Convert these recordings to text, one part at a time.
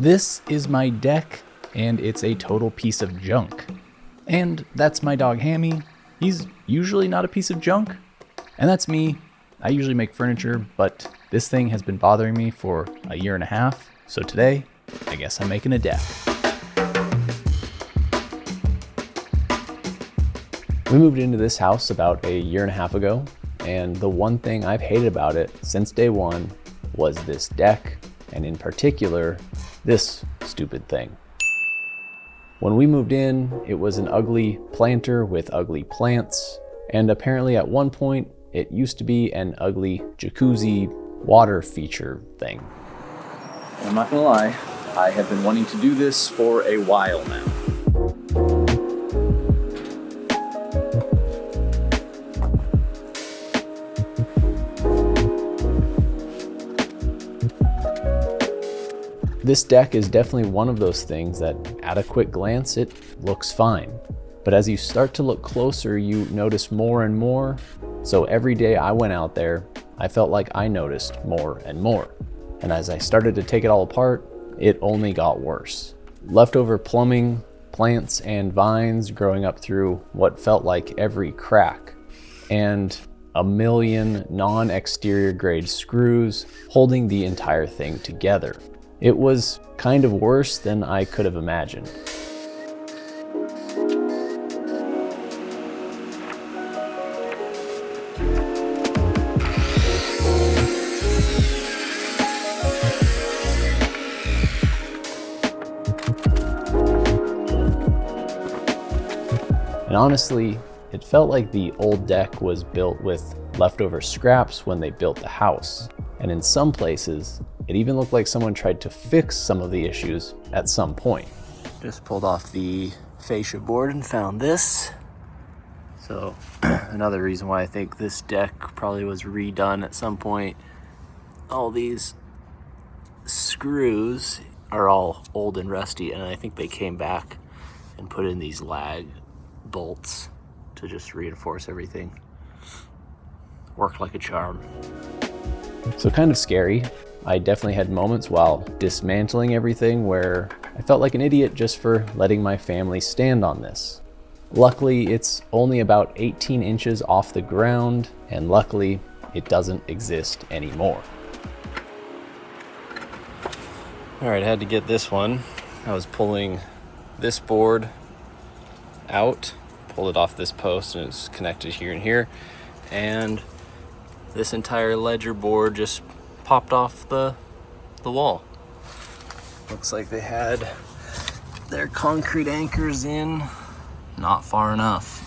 This is my deck, and it's a total piece of junk. And that's my dog Hammy. He's usually not a piece of junk. And that's me. I usually make furniture, but this thing has been bothering me for a year and a half. So today, I guess I'm making a deck. We moved into this house about a year and a half ago, and the one thing I've hated about it since day one was this deck, and in particular, this stupid thing. When we moved in, it was an ugly planter with ugly plants, and apparently at one point, it used to be an ugly jacuzzi water feature thing. I'm not gonna lie, I have been wanting to do this for a while now. This deck is definitely one of those things that at a quick glance, it looks fine. But as you start to look closer, you notice more and more. So every day I went out there, I felt like I noticed more and more. And as I started to take it all apart, it only got worse. Leftover plumbing, plants, and vines growing up through what felt like every crack. And a million non-exterior grade screws holding the entire thing together. It was kind of worse than I could have imagined. And honestly, it felt like the old deck was built with leftover scraps when they built the house. And in some places, it even looked like someone tried to fix some of the issues at some point. Just pulled off the fascia board and found this. So another reason why I think this deck probably was redone at some point. All these screws are all old and rusty, and I think they came back and put in these lag bolts to just reinforce everything. Worked like a charm. So kind of scary. I definitely had moments while dismantling everything where I felt like an idiot just for letting my family stand on this. Luckily, it's only about 18 inches off the ground, and luckily, it doesn't exist anymore. All right, I had to get this one. I was pulling this board out, pulled it off this post, and it's connected here and here, and this entire ledger board just popped off the wall. Looks like they had their concrete anchors in not far enough.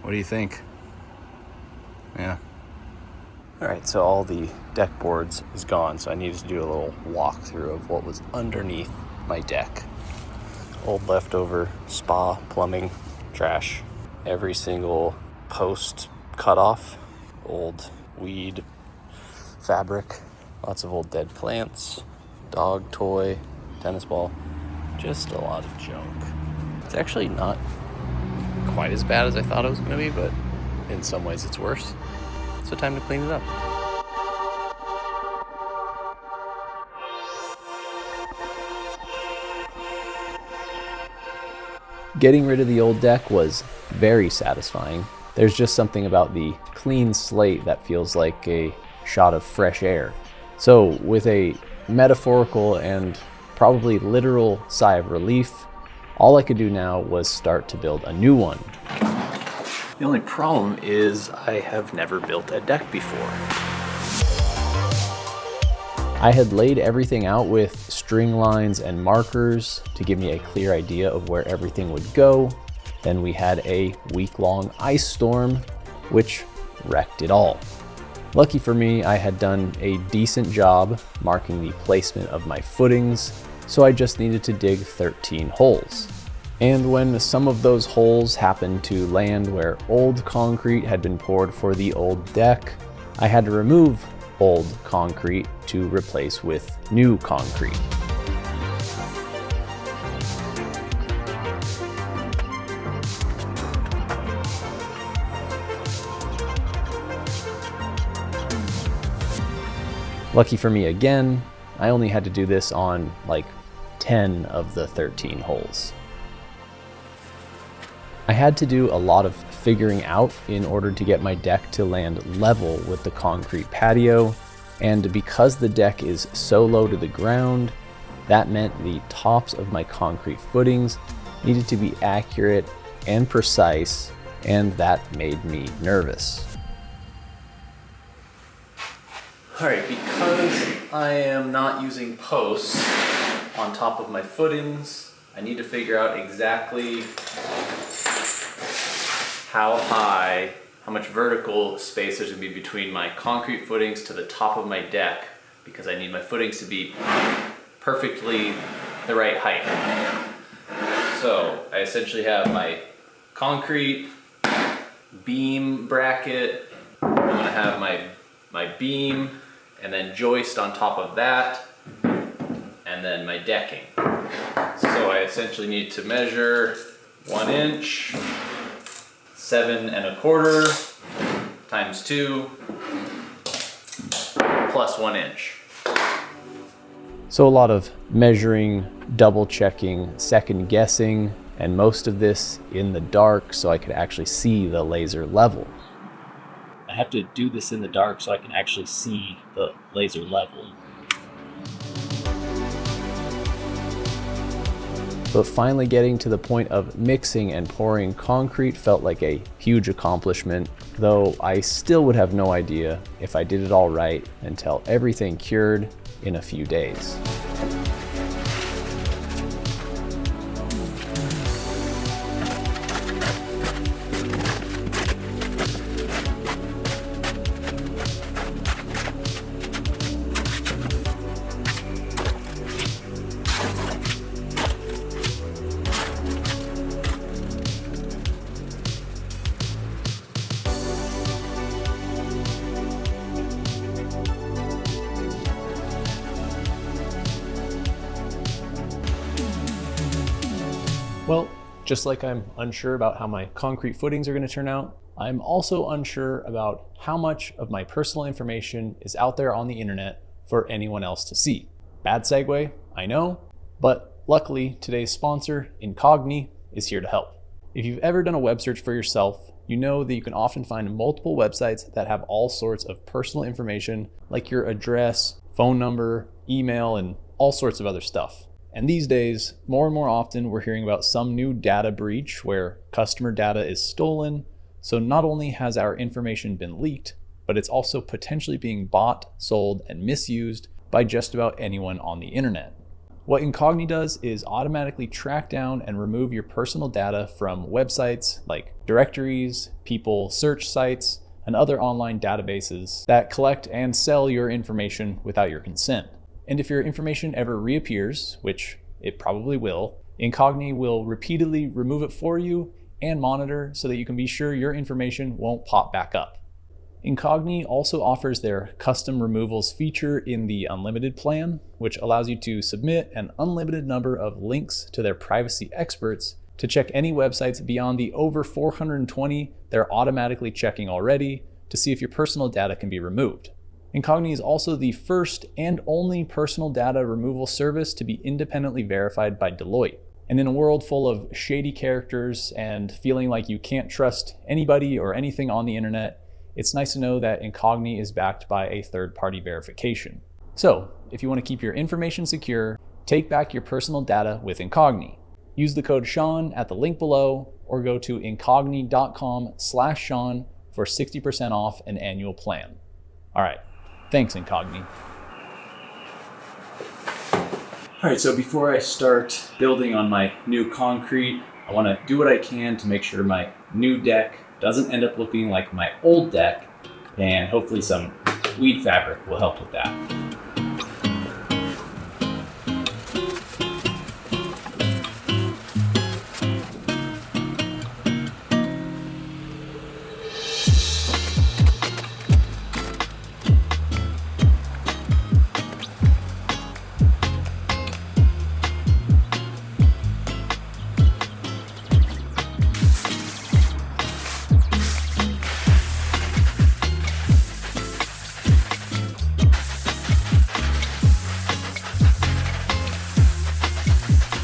What do you think? Yeah. All right, so all the deck boards is gone, so I needed to do a little walkthrough of what was underneath my deck. Old leftover spa plumbing trash. Every single post cut off. Old weed fabric. Lots of old dead plants. Dog toy. Tennis ball. Just a lot of junk. It's actually not quite as bad as I thought it was going to be, but in some ways it's worse. So time to clean it up. Getting rid of the old deck was very satisfying. There's just something about the clean slate that feels like a shot of fresh air. So with a metaphorical and probably literal sigh of relief, all I could do now was start to build a new one. The only problem is I have never built a deck before. I had laid everything out with string lines and markers to give me a clear idea of where everything would go. Then we had a week-long ice storm, which wrecked it all. Lucky for me, I had done a decent job marking the placement of my footings, so I just needed to dig 13 holes. And when some of those holes happened to land where old concrete had been poured for the old deck, I had to remove old concrete to replace with new concrete. Lucky for me again, I only had to do this on like 10 of the 13 holes. I had to do a lot of figuring out in order to get my deck to land level with the concrete patio, and because the deck is so low to the ground, that meant the tops of my concrete footings needed to be accurate and precise, and that made me nervous. All right, because I am not using posts on top of my footings, I need to figure out exactly how much vertical space there's gonna be between my concrete footings to the top of my deck, because I need my footings to be perfectly the right height. So I essentially have my concrete beam bracket, I'm gonna have my beam and then joist on top of that, and then my decking. So I essentially need to measure 1 inch, 7 1/4 times 2 plus 1 inch. So a lot of measuring, double checking, second guessing, and most of this in the dark so I could actually see the laser level. I have to do this in the dark so I can actually see the laser level. But finally getting to the point of mixing and pouring concrete felt like a huge accomplishment, though I still would have no idea if I did it all right until everything cured in a few days. Well, just like I'm unsure about how my concrete footings are going to turn out, I'm also unsure about how much of my personal information is out there on the internet for anyone else to see. Bad segue, I know, but luckily today's sponsor, Incogni, is here to help. If you've ever done a web search for yourself, you know that you can often find multiple websites that have all sorts of personal information like your address, phone number, email, and all sorts of other stuff. And these days, more and more often, we're hearing about some new data breach where customer data is stolen. So not only has our information been leaked, but it's also potentially being bought, sold, and misused by just about anyone on the internet. What Incogni does is automatically track down and remove your personal data from websites like directories, people search sites, and other online databases that collect and sell your information without your consent. And if your information ever reappears, which it probably will, Incogni will repeatedly remove it for you and monitor so that you can be sure your information won't pop back up. Incogni also offers their custom removals feature in the unlimited plan, which allows you to submit an unlimited number of links to their privacy experts to check any websites beyond the over 420 they're automatically checking already to see if your personal data can be removed. Incogni is also the first and only personal data removal service to be independently verified by Deloitte. And in a world full of shady characters and feeling like you can't trust anybody or anything on the internet, it's nice to know that Incogni is backed by a third-party verification. So, if you want to keep your information secure, take back your personal data with Incogni. Use the code Sean at the link below or go to incogni.com/Sean for 60% off an annual plan. All right. Thanks, Incogni. All right, so before I start building on my new concrete, I want to do what I can to make sure my new deck doesn't end up looking like my old deck, and hopefully some weed fabric will help with that.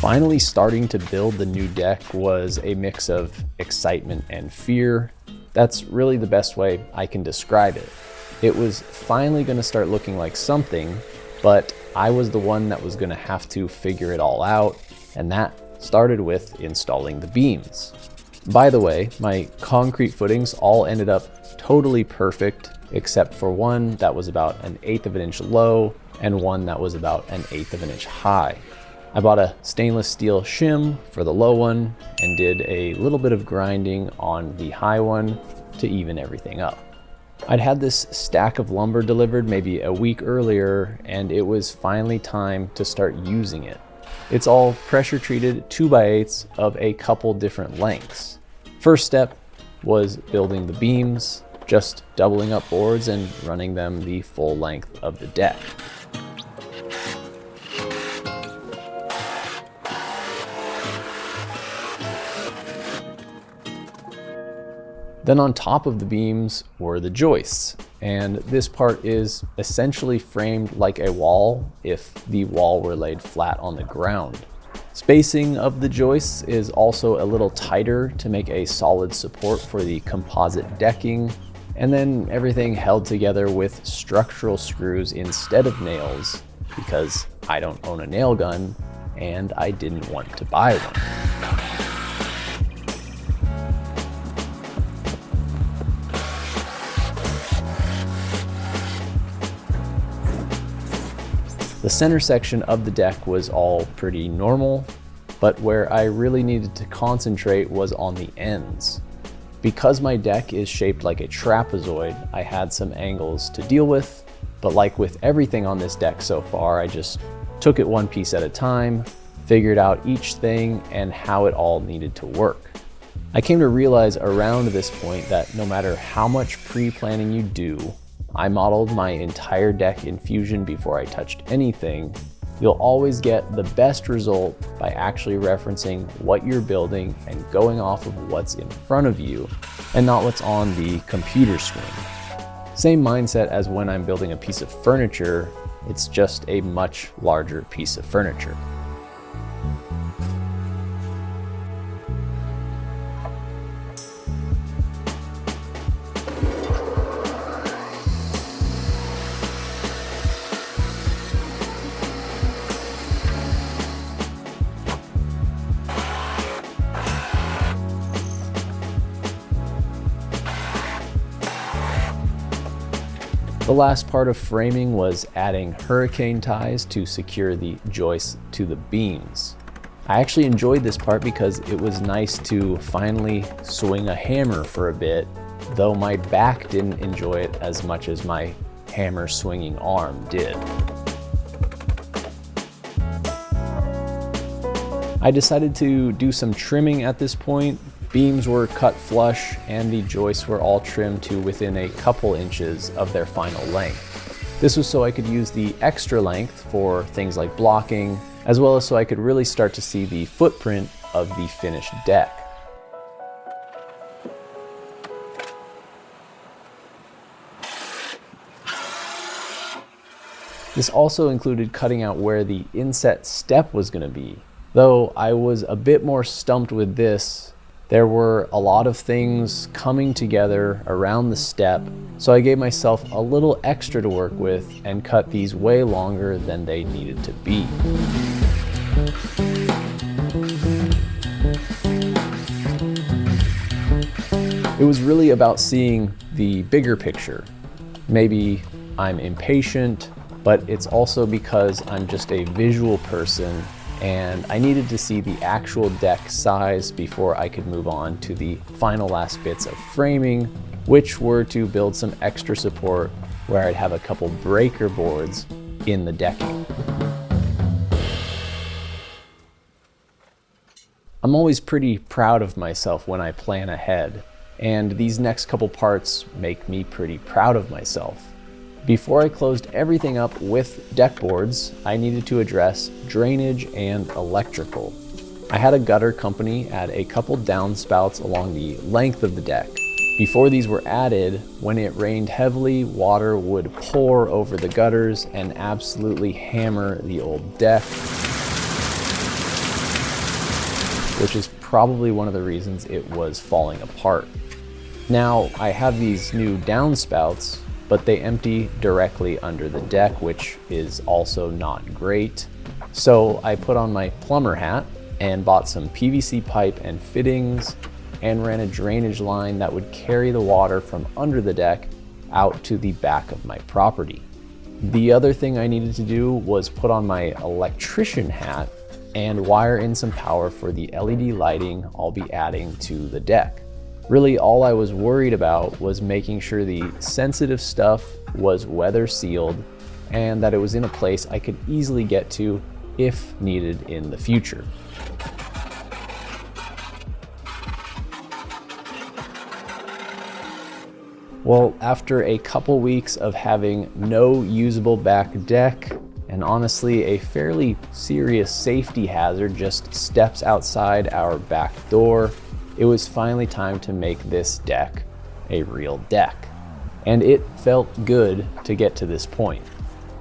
Finally starting to build the new deck was a mix of excitement and fear. That's really the best way I can describe it. It was finally going to start looking like something, but I was the one that was going to have to figure it all out, and that started with installing the beams. By the way, my concrete footings all ended up totally perfect, except for one that was about 1/8 of an inch low and one that was about 1/8 of an inch high. I bought a stainless steel shim for the low one and did a little bit of grinding on the high one to even everything up. I'd had this stack of lumber delivered maybe a week earlier, and it was finally time to start using it. It's all pressure treated 2x8s of a couple different lengths. First step was building the beams, just doubling up boards and running them the full length of the deck. Then on top of the beams were the joists, and this part is essentially framed like a wall if the wall were laid flat on the ground. Spacing of the joists is also a little tighter to make a solid support for the composite decking, and then everything held together with structural screws instead of nails because I don't own a nail gun and I didn't want to buy one. The center section of the deck was all pretty normal, but where I really needed to concentrate was on the ends. Because my deck is shaped like a trapezoid, I had some angles to deal with, but like with everything on this deck so far, I just took it one piece at a time, figured out each thing and how it all needed to work. I came to realize around this point that no matter how much pre-planning you do, I modeled my entire deck in Fusion before I touched anything, you'll always get the best result by actually referencing what you're building and going off of what's in front of you and not what's on the computer screen. Same mindset as when I'm building a piece of furniture, it's just a much larger piece of furniture. The last part of framing was adding hurricane ties to secure the joists to the beams. I actually enjoyed this part because it was nice to finally swing a hammer for a bit, though my back didn't enjoy it as much as my hammer swinging arm did. I decided to do some trimming at this point. Beams were cut flush and the joists were all trimmed to within a couple inches of their final length. This was so I could use the extra length for things like blocking, as well as so I could really start to see the footprint of the finished deck. This also included cutting out where the inset step was going to be. Though I was a bit more stumped with this, there were a lot of things coming together around the step, so I gave myself a little extra to work with and cut these way longer than they needed to be. It was really about seeing the bigger picture. Maybe I'm impatient, but it's also because I'm just a visual person and I needed to see the actual deck size before I could move on to the final last bits of framing, which were to build some extra support where I'd have a couple breaker boards in the decking. I'm always pretty proud of myself when I plan ahead, and these next couple parts make me pretty proud of myself. Before I closed everything up with deck boards, I needed to address drainage and electrical. I had a gutter company add a couple downspouts along the length of the deck. Before these were added, when it rained heavily, water would pour over the gutters and absolutely hammer the old deck. which is probably one of the reasons it was falling apart. Now, I have these new downspouts, but they empty directly under the deck, which is also not great. So I put on my plumber hat and bought some PVC pipe and fittings and ran a drainage line that would carry the water from under the deck out to the back of my property. The other thing I needed to do was put on my electrician hat and wire in some power for the LED lighting I'll be adding to the deck. Really, all I was worried about was making sure the sensitive stuff was weather sealed and that it was in a place I could easily get to if needed in the future. Well, after a couple weeks of having no usable back deck, and honestly a fairly serious safety hazard just steps outside our back door, it was finally time to make this deck a real deck. And it felt good to get to this point.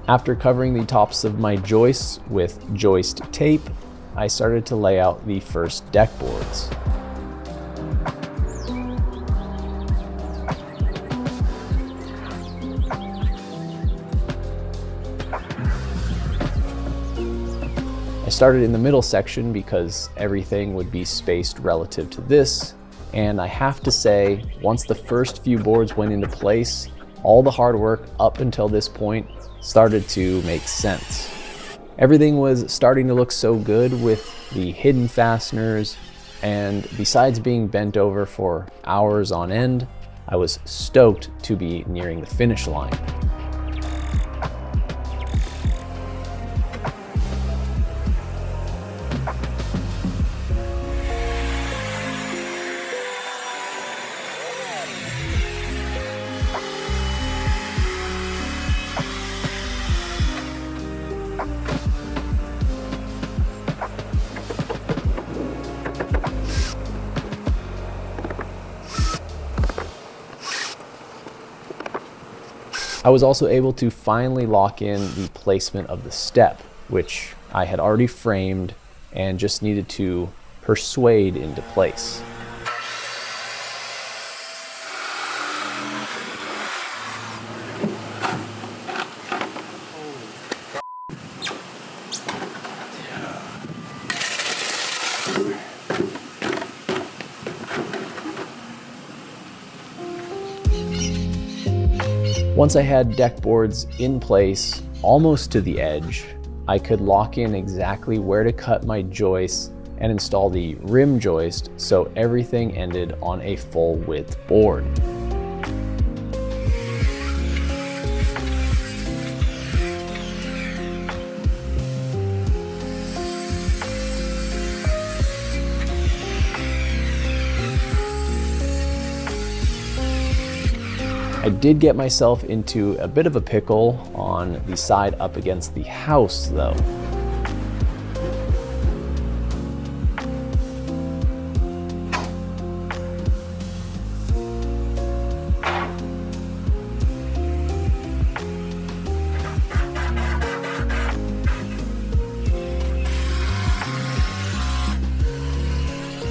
After covering the tops of my joists with joist tape, I started to lay out the first deck boards. I started in the middle section because everything would be spaced relative to this, and I have to say, once the first few boards went into place, all the hard work up until this point started to make sense. Everything was starting to look so good with the hidden fasteners, and besides being bent over for hours on end, I was stoked to be nearing the finish line. I was also able to finally lock in the placement of the step, which I had already framed and just needed to persuade into place. Once I had deck boards in place, almost to the edge, I could lock in exactly where to cut my joists and install the rim joist so everything ended on a full width board. I did get myself into a bit of a pickle on the side up against the house though.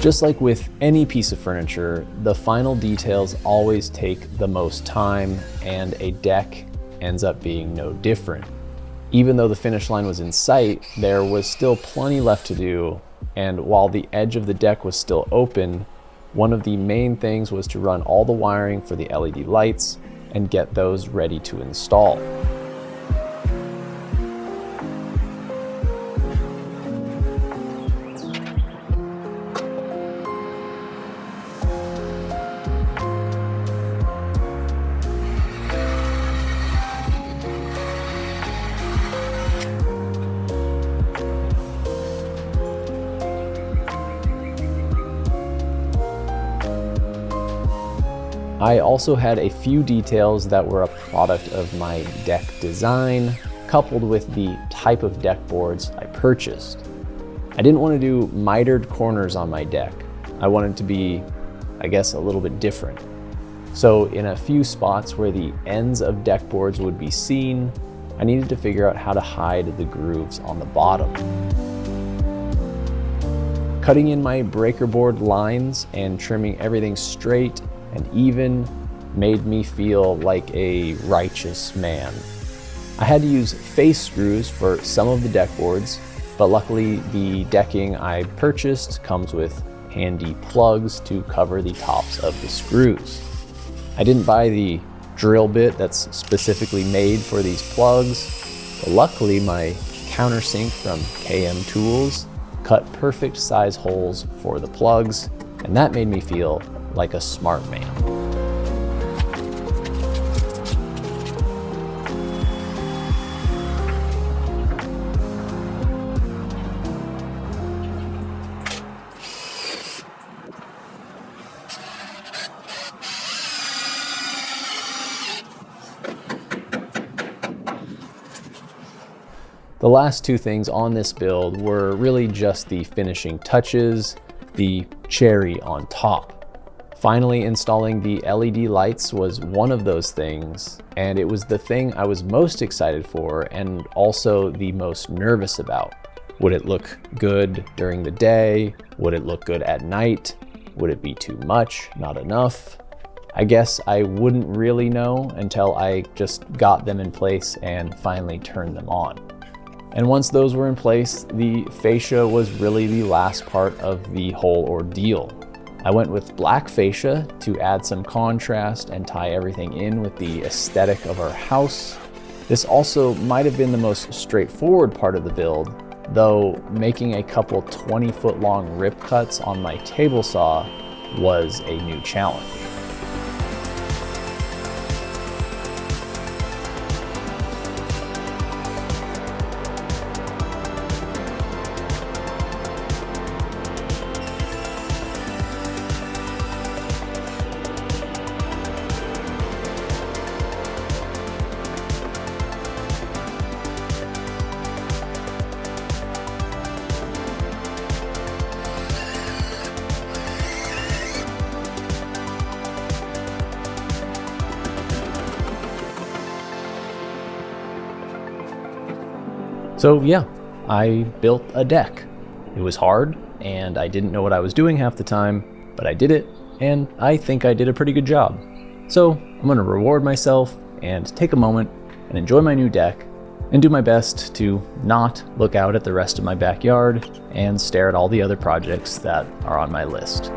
Just like with any piece of furniture, the final details always take the most time, and a deck ends up being no different. Even though the finish line was in sight, there was still plenty left to do, and while the edge of the deck was still open, one of the main things was to run all the wiring for the LED lights and get those ready to install. I also had a few details that were a product of my deck design, coupled with the type of deck boards I purchased. I didn't want to do mitered corners on my deck. I wanted to be, I guess, a little bit different. So in a few spots where the ends of deck boards would be seen, I needed to figure out how to hide the grooves on the bottom. Cutting in my breaker board lines and trimming everything straight and even made me feel like a righteous man. I had to use face screws for some of the deck boards, but luckily the decking I purchased comes with handy plugs to cover the tops of the screws. I didn't buy the drill bit that's specifically made for these plugs, but luckily my countersink from KM Tools cut perfect size holes for the plugs, and that made me feel like a smart man. The last two things on this build were really just the finishing touches, the cherry on top. Finally installing the LED lights was one of those things, and it was the thing I was most excited for and also the most nervous about. Would it look good during the day? Would it look good at night? Would it be too much, not enough? I guess I wouldn't really know until I just got them in place and finally turned them on. And once those were in place, the fascia was really the last part of the whole ordeal. I went with black fascia to add some contrast and tie everything in with the aesthetic of our house. This also might have been the most straightforward part of the build, though making a couple 20-foot long rip cuts on my table saw was a new challenge. So yeah, I built a deck. It was hard, and I didn't know what I was doing half the time, but I did it, and I think I did a pretty good job. So I'm gonna reward myself and take a moment and enjoy my new deck and do my best to not look out at the rest of my backyard and stare at all the other projects that are on my list.